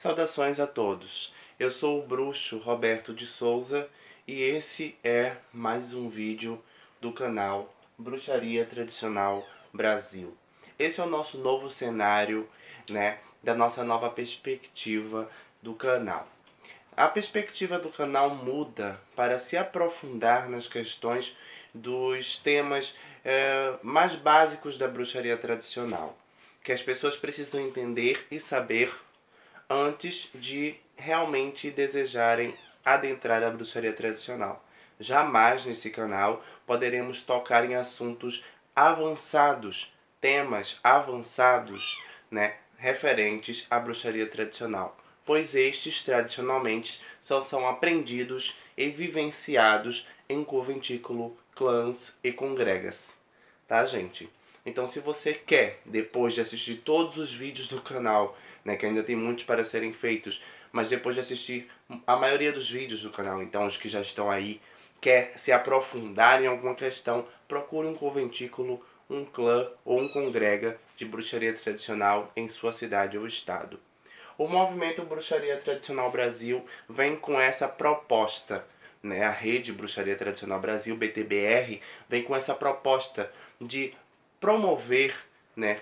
Saudações a todos. Eu sou o bruxo Roberto de Souza e esse é mais um vídeo do canal Bruxaria Tradicional Brasil. Esse é o nosso novo cenário, da nossa nova perspectiva do canal. A perspectiva do canal muda para se aprofundar nas questões dos temas mais básicos da bruxaria tradicional, que as pessoas precisam entender e saber antes de realmente desejarem adentrar a bruxaria tradicional. Jamais nesse canal poderemos tocar em assuntos avançados, temas avançados, referentes à bruxaria tradicional, pois estes tradicionalmente só são aprendidos e vivenciados em conventículo, clãs e congregas. Tá, gente? Então, se você quer, depois de assistir todos os vídeos do canal, que ainda tem muitos para serem feitos, mas depois de assistir a maioria dos vídeos do canal, então os que já estão aí, quer se aprofundar em alguma questão, procure um conventículo, um clã ou um congrega de bruxaria tradicional em sua cidade ou estado. O movimento Bruxaria Tradicional Brasil vem com essa proposta, A Rede Bruxaria Tradicional Brasil, BTBR, vem com essa proposta de promover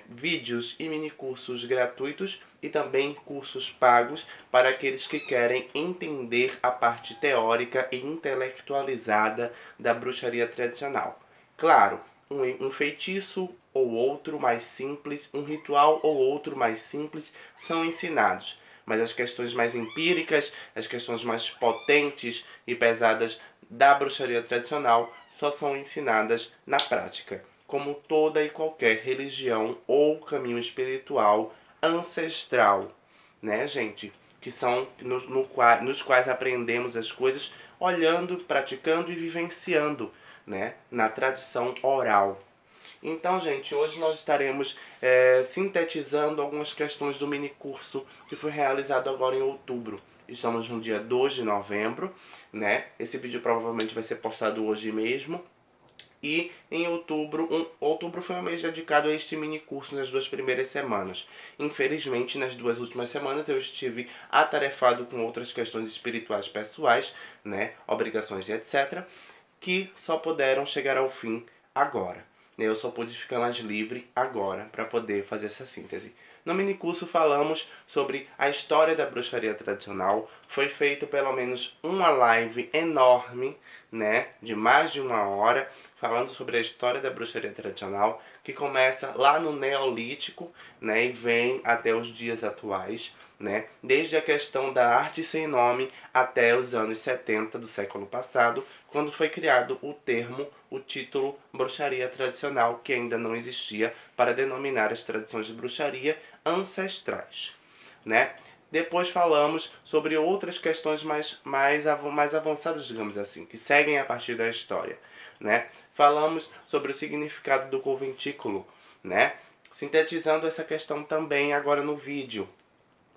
vídeos e minicursos gratuitos e também cursos pagos para aqueles que querem entender a parte teórica e intelectualizada da bruxaria tradicional. Claro, um feitiço ou outro mais simples, um ritual ou outro mais simples são ensinados, mas as questões mais empíricas, as questões mais potentes e pesadas da bruxaria tradicional só são ensinadas na prática, como toda e qualquer religião ou caminho espiritual ancestral, gente? Que são nos quais aprendemos as coisas olhando, praticando e vivenciando, na tradição oral. Então, gente, hoje nós estaremos sintetizando algumas questões do minicurso que foi realizado agora em outubro. Estamos no dia 2 de novembro, Esse vídeo provavelmente vai ser postado hoje mesmo. E em outubro foi um mês dedicado a este mini curso nas 2 primeiras semanas. Infelizmente, nas 2 últimas semanas eu estive atarefado com outras questões espirituais pessoais, obrigações e etc., que só puderam chegar ao fim agora. Eu só pude ficar mais livre agora para poder fazer essa síntese. No minicurso falamos sobre a história da bruxaria tradicional. Foi feito pelo menos uma live enorme, de mais de 1 hora, falando sobre a história da bruxaria tradicional, que começa lá no Neolítico, e vem até os dias atuais, desde a questão da arte sem nome até os anos 70 do século passado, quando foi criado o título bruxaria tradicional, que ainda não existia para denominar as tradições de bruxaria ancestrais, Depois falamos sobre outras questões mais avançadas, digamos assim, que seguem a partir da história, Falamos sobre o significado do conventículo, Sintetizando essa questão também agora no vídeo.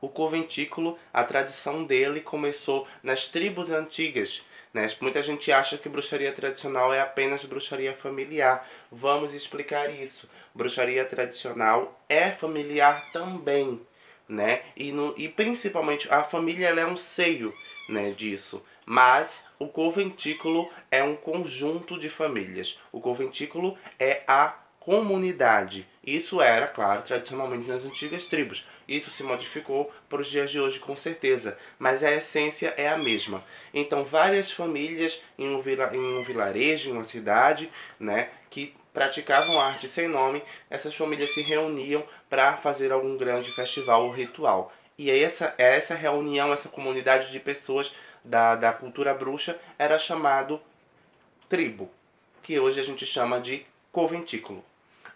O conventículo, a tradição dele começou nas tribos antigas, Muita gente acha que bruxaria tradicional é apenas bruxaria familiar. Vamos explicar isso. Bruxaria tradicional é familiar também, E principalmente a família ela é um seio, disso. Mas o conventículo é um conjunto de famílias. O conventículo é a comunidade. Isso era, claro, tradicionalmente nas antigas tribos. Isso se modificou para os dias de hoje, com certeza, mas a essência é a mesma. Então, várias famílias em um vilarejo, em uma cidade, que praticavam arte sem nome, essas famílias se reuniam para fazer algum grande festival ou ritual. E essa reunião, essa comunidade de pessoas da cultura bruxa era chamado tribo, que hoje a gente chama de conventículo,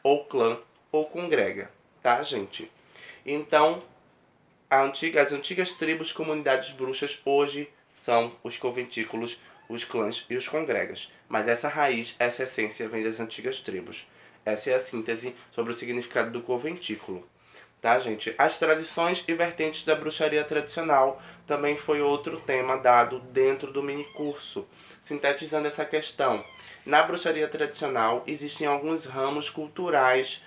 ou clã, ou congrega, tá, gente? Então, as antigas tribos, comunidades bruxas, hoje são os conventículos, os clãs e os congregas. Mas essa raiz, essa essência vem das antigas tribos. Essa é a síntese sobre o significado do conventículo. Tá, gente? As tradições e vertentes da bruxaria tradicional também foi outro tema dado dentro do minicurso, sintetizando essa questão. Na bruxaria tradicional existem alguns ramos culturais,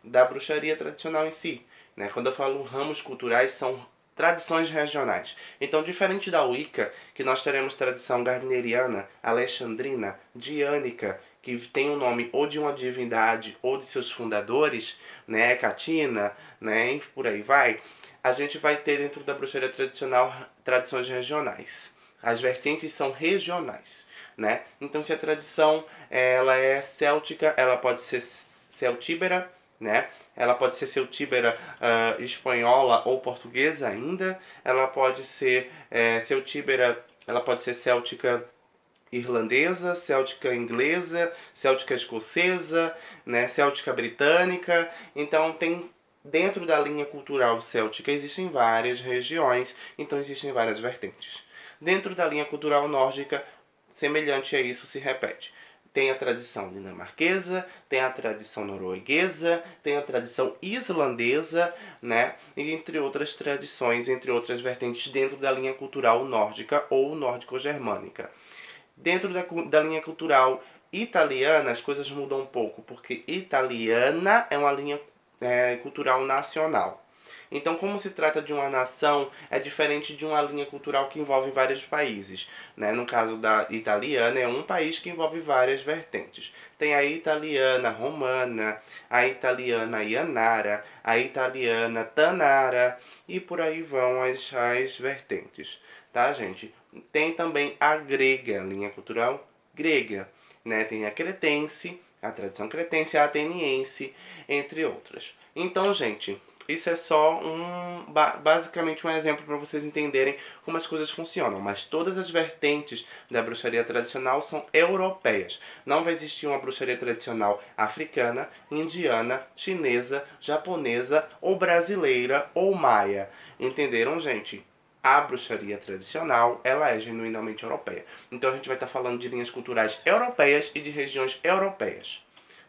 da bruxaria tradicional em si, né? Quando eu falo ramos culturais, são tradições regionais. Então, diferente da Wicca, que nós teremos tradição gardneriana, alexandrina, diânica, que tem o nome ou de uma divindade ou de seus fundadores, né, Catina, né, e por aí vai, a gente vai ter dentro da bruxaria tradicional tradições regionais. As vertentes são regionais, né? Então, se a tradição ela é céltica, ela pode ser celtíbera, né? Ela pode ser celtíbera espanhola ou portuguesa ainda. Ela pode ser celtíbera, ela pode ser céltica irlandesa, céltica inglesa, céltica escocesa, né? Céltica britânica. Então tem dentro da linha cultural céltica existem várias regiões, então existem várias vertentes. Dentro da linha cultural nórdica, semelhante a isso se repete. Tem a tradição dinamarquesa, tem a tradição norueguesa, tem a tradição islandesa, né? E entre outras tradições, entre outras vertentes dentro da linha cultural nórdica ou nórdico-germânica. Dentro da linha cultural italiana, as coisas mudam um pouco, porque italiana é uma linha cultural nacional. Então, como se trata de uma nação, é diferente de uma linha cultural que envolve vários países, né? No caso da italiana, é um país que envolve várias vertentes. Tem a italiana romana, a italiana ianara, a italiana tanara, e por aí vão as vertentes, tá, gente? Tem também a grega, linha cultural grega, né? Tem a cretense, a tradição cretense, a ateniense, entre outras. Então, gente, isso é só basicamente um exemplo para vocês entenderem como as coisas funcionam. Mas todas as vertentes da bruxaria tradicional são europeias. Não vai existir uma bruxaria tradicional africana, indiana, chinesa, japonesa ou brasileira ou maia. Entenderam, gente? A bruxaria tradicional, ela é genuinamente europeia. Então a gente vai estar falando de linhas culturais europeias e de regiões europeias,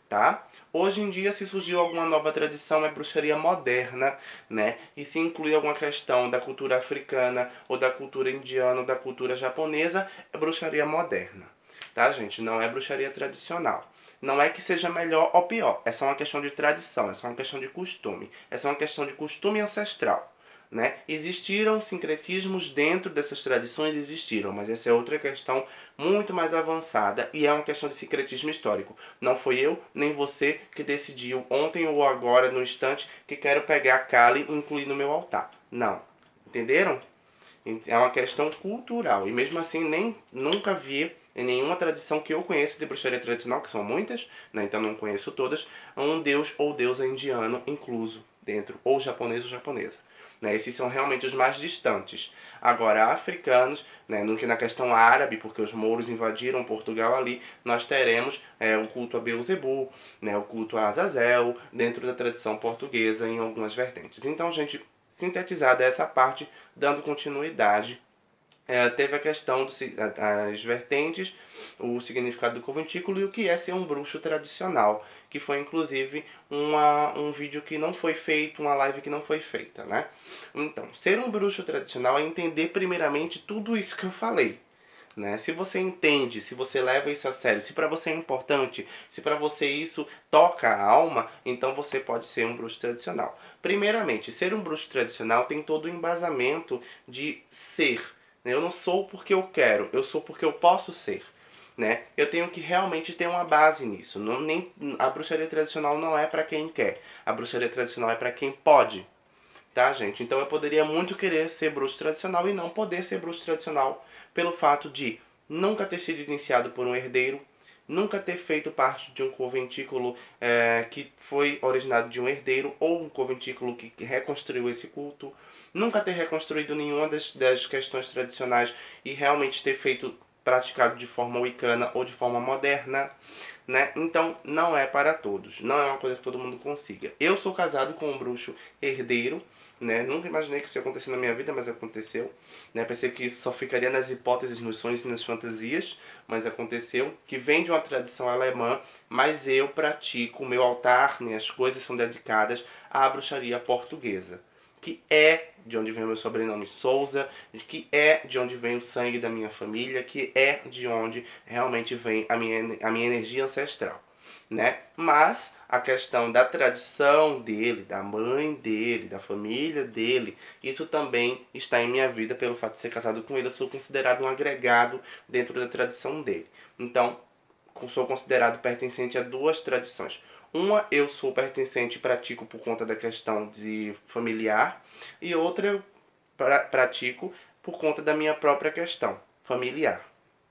tá? Hoje em dia, se surgiu alguma nova tradição, é bruxaria moderna, né? E se inclui alguma questão da cultura africana, ou da cultura indiana, ou da cultura japonesa, é bruxaria moderna, tá, gente? Não é bruxaria tradicional. Não é que seja melhor ou pior, é só uma questão de tradição, é só uma questão de costume, é só uma questão de costume ancestral. Né? Existiram sincretismos dentro dessas tradições, existiram, mas essa é outra questão muito mais avançada e é uma questão de sincretismo histórico. Não foi eu nem você que decidiu ontem ou agora, no instante, que quero pegar a Kali e incluir no meu altar. Não. Entenderam? É uma questão cultural. E mesmo assim, nunca vi em nenhuma tradição que eu conheça de bruxaria tradicional, que são muitas, né? Então não conheço todas, um deus ou deusa indiano incluso dentro, ou japonês ou japonesa. Né? Esses são realmente os mais distantes. Agora, africanos, né, no que na questão árabe, porque os mouros invadiram Portugal ali, nós teremos o culto a Beelzebub, né, o culto a Azazel, dentro da tradição portuguesa em algumas vertentes. Então, gente, sintetizada essa parte, dando continuidade, teve a questão das vertentes, o significado do conventículo e o que é ser um bruxo tradicional, que foi inclusive um vídeo que não foi feito, uma live que não foi feita, né? Então, ser um bruxo tradicional é entender primeiramente tudo isso que eu falei. Né? Se você entende, se você leva isso a sério, se para você é importante, se para você isso toca a alma, então você pode ser um bruxo tradicional. Primeiramente, ser um bruxo tradicional tem todo o embasamento de ser. Eu não sou porque eu quero, eu sou porque eu posso ser. Né? Eu tenho que realmente ter uma base nisso. A bruxaria tradicional não é para quem quer. A bruxaria tradicional é para quem pode. Tá, gente? Então eu poderia muito querer ser bruxo tradicional e não poder ser bruxo tradicional pelo fato de nunca ter sido iniciado por um herdeiro, nunca ter feito parte de um conventículo que foi originado de um herdeiro ou um conventículo que reconstruiu esse culto, nunca ter reconstruído nenhuma das questões tradicionais e realmente ter feito praticado de forma wicana ou de forma moderna, né? Então não é para todos, não é uma coisa que todo mundo consiga. Eu sou casado com um bruxo herdeiro, né? Nunca imaginei que isso ia acontecer na minha vida, mas aconteceu, né? Pensei que isso só ficaria nas hipóteses, nos sonhos e nas fantasias, mas aconteceu, que vem de uma tradição alemã, mas eu pratico, o meu altar, minhas coisas são dedicadas à bruxaria portuguesa, que é de onde vem o meu sobrenome Souza, que é de onde vem o sangue da minha família, que é de onde realmente vem a minha energia ancestral, né? Mas a questão da tradição dele, da mãe dele, da família dele, isso também está em minha vida pelo fato de ser casado com ele. Eu sou considerado um agregado dentro da tradição dele. Então, sou considerado pertencente a duas tradições. Uma eu sou pertencente e pratico por conta da questão de familiar, e outra eu pratico por conta da minha própria questão familiar,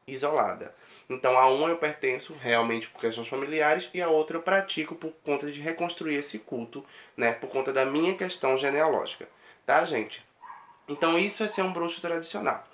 isolada. Então a uma eu pertenço realmente por questões familiares e a outra eu pratico por conta de reconstruir esse culto, né, por conta da minha questão genealógica, tá, gente? Então isso é ser um bruxo tradicional.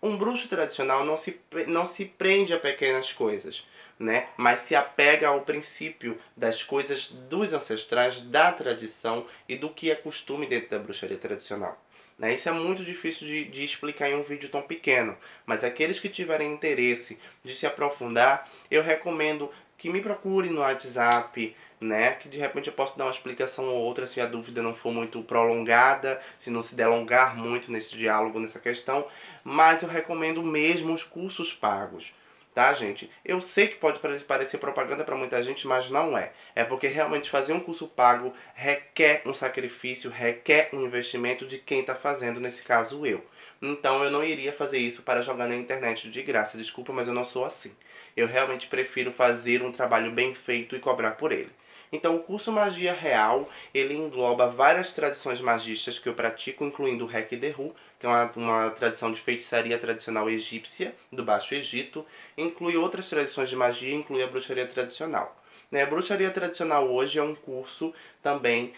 Um bruxo tradicional não se prende a pequenas coisas, né? Mas se apega ao princípio das coisas dos ancestrais, da tradição e do que é costume dentro da bruxaria tradicional. Né? Isso é muito difícil de explicar em um vídeo tão pequeno, mas aqueles que tiverem interesse de se aprofundar, eu recomendo que me procurem no WhatsApp, né? Que de repente eu posso dar uma explicação ou outra se a dúvida não for muito prolongada, se não se delongar muito nesse diálogo, nessa questão, mas eu recomendo mesmo os cursos pagos. Tá, gente? Eu sei que pode parecer propaganda para muita gente, mas não é. É porque realmente fazer um curso pago requer um sacrifício, requer um investimento de quem está fazendo, nesse caso eu. Então eu não iria fazer isso para jogar na internet de graça. Desculpa, mas eu não sou assim. Eu realmente prefiro fazer um trabalho bem feito e cobrar por ele. Então, o curso Magia Real, ele engloba várias tradições magistas que eu pratico, incluindo o Hek-Deru, que é uma tradição de feitiçaria tradicional egípcia, do Baixo Egito. Inclui outras tradições de magia, inclui a bruxaria tradicional. Né? A bruxaria tradicional hoje é um curso também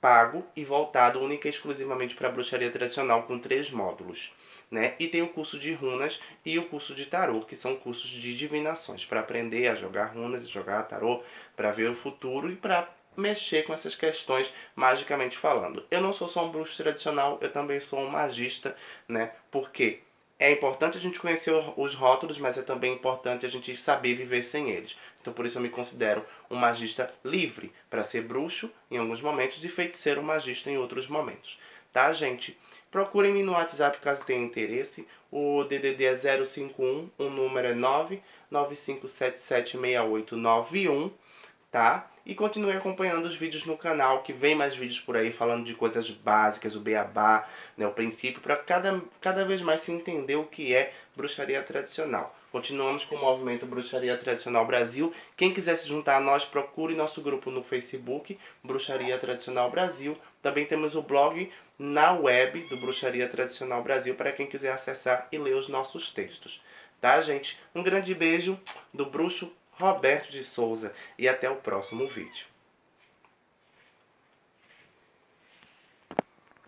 pago e voltado única e exclusivamente para a bruxaria tradicional, com 3 módulos. Né? E tem o curso de runas e o curso de tarô, que são cursos de divinações, para aprender a jogar runas e jogar tarô, para ver o futuro e para mexer com essas questões magicamente falando. Eu não sou só um bruxo tradicional, eu também sou um magista, né? Porque é importante a gente conhecer os rótulos, mas é também importante a gente saber viver sem eles. Então por isso eu me considero um magista livre para ser bruxo em alguns momentos e feiticeiro magista em outros momentos. Tá, gente? Procurem-me no WhatsApp caso tenham interesse. O DDD é 051, o número é 995776891, tá? E continue acompanhando os vídeos no canal, que vem mais vídeos por aí falando de coisas básicas, o beabá, né, o princípio, para cada vez mais se entender o que é bruxaria tradicional. Continuamos com o movimento Bruxaria Tradicional Brasil. Quem quiser se juntar a nós, procure nosso grupo no Facebook, Bruxaria Tradicional Brasil. Também temos o blog na web do Bruxaria Tradicional Brasil, para quem quiser acessar e ler os nossos textos. Tá, gente? Um grande beijo do bruxo Roberto de Souza e até o próximo vídeo.